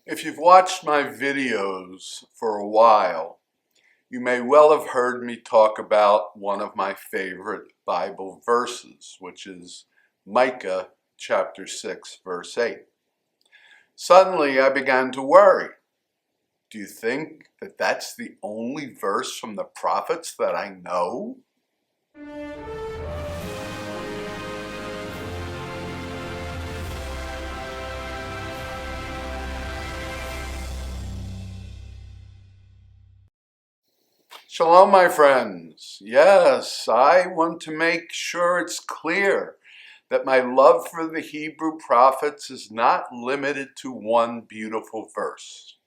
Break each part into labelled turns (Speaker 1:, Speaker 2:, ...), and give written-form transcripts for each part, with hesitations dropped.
Speaker 1: If you've watched my videos for a while, you may well have heard me talk about one of my favorite Bible verses, which is Micah chapter 6, verse 8. Suddenly I began to worry. Do you think that that's the only verse from the prophets that I know? Shalom, my friends. Yes, I want to make sure it's clear that my love for the Hebrew prophets is not limited to one beautiful verse.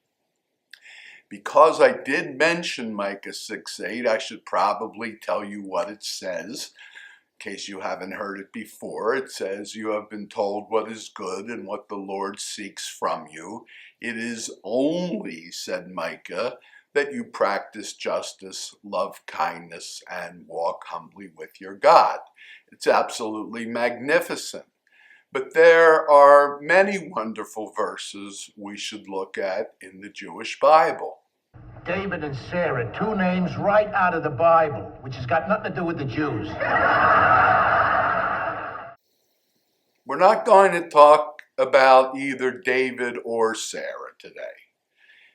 Speaker 1: Because I did mention Micah 6:8, I should probably tell you what it says. In case you haven't heard it before, it says, "You have been told what is good and what the Lord seeks from you. It is only," said Micah, "that you practice justice, love kindness, and walk humbly with your God." It's absolutely magnificent. But there are many wonderful verses we should look at in the Jewish Bible.
Speaker 2: David and Sarah, two names right out of the Bible, which has got nothing to do with the Jews.
Speaker 1: We're not going to talk about either David or Sarah today.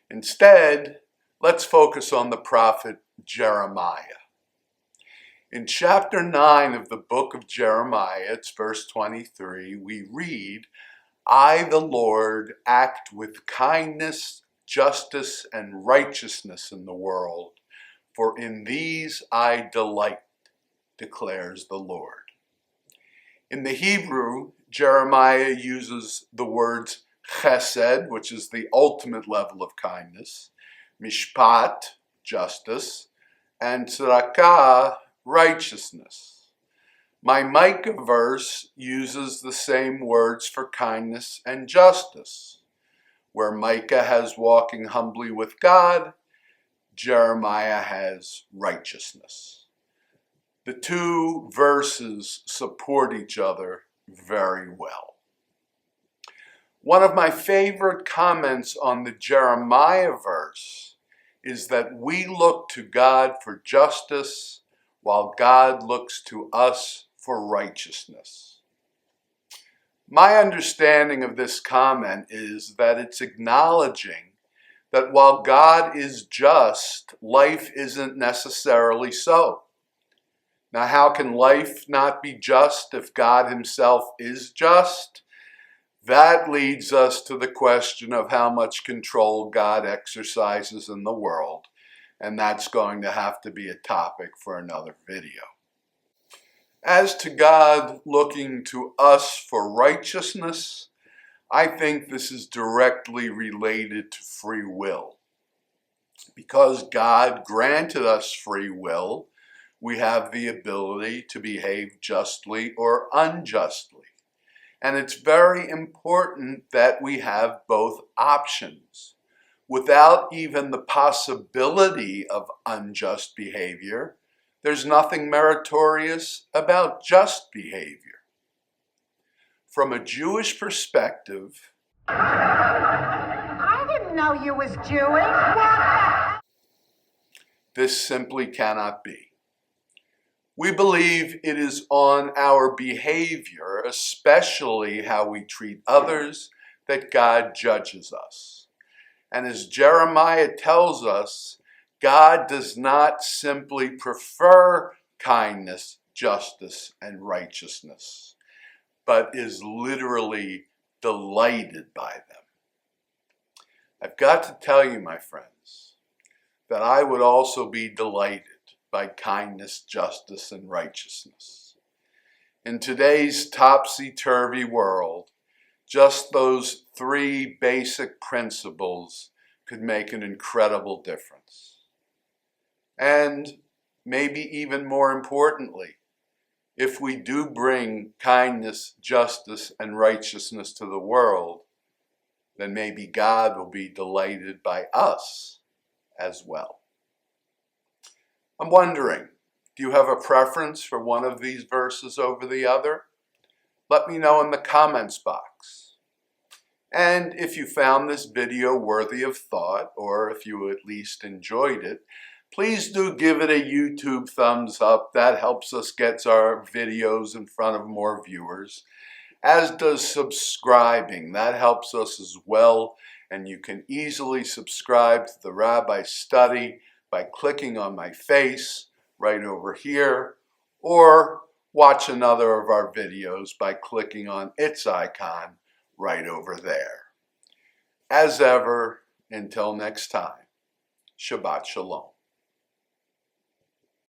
Speaker 1: Instead, let's focus on the prophet Jeremiah. In chapter 9 of the book of Jeremiah, it's verse 23, we read, "I, the Lord, act with kindness, justice, and righteousness in the world, for in these I delight, declares the Lord." In the Hebrew, Jeremiah uses the words chesed, which is the ultimate level of kindness, mishpat, justice, and tzedakah, righteousness. My Micah verse uses the same words for kindness and justice. Where Micah has walking humbly with God, Jeremiah has righteousness. The two verses support each other very well. One of my favorite comments on the Jeremiah verse is that we look to God for justice while God looks to us for righteousness. My understanding of this comment is that it's acknowledging that while God is just, life isn't necessarily so. Now, how can life not be just if God himself is just? That leads us to the question of how much control God exercises in the world, and that's going to have to be a topic for another video. As to God looking to us for righteousness, I think this is directly related to free will. Because God granted us free will, we have the ability to behave justly or unjustly. And it's very important that we have both options. Without even the possibility of unjust behavior, there's nothing meritorious about just behavior. From a Jewish perspective,
Speaker 3: I didn't know you was Jewish.
Speaker 1: this simply cannot be. We believe it is on our behavior, especially how we treat others, that God judges us. And as Jeremiah tells us, God does not simply prefer kindness, justice, and righteousness, but is literally delighted by them. I've got to tell you, my friends, that I would also be delighted by kindness, justice, and righteousness. In today's topsy-turvy world, just those three basic principles could make an incredible difference. And maybe even more importantly, if we do bring kindness, justice, and righteousness to the world, then maybe God will be delighted by us as well. I'm wondering, do you have a preference for one of these verses over the other? Let me know in the comments box. And if you found this video worthy of thought, or if you at least enjoyed it, please do give it a YouTube thumbs up. That helps us get our videos in front of more viewers. As does subscribing. That helps us as well. And you can easily subscribe to the Rabbi Study by clicking on my face right over here, or watch another of our videos by clicking on its icon right over there. As ever, until next time, Shabbat Shalom.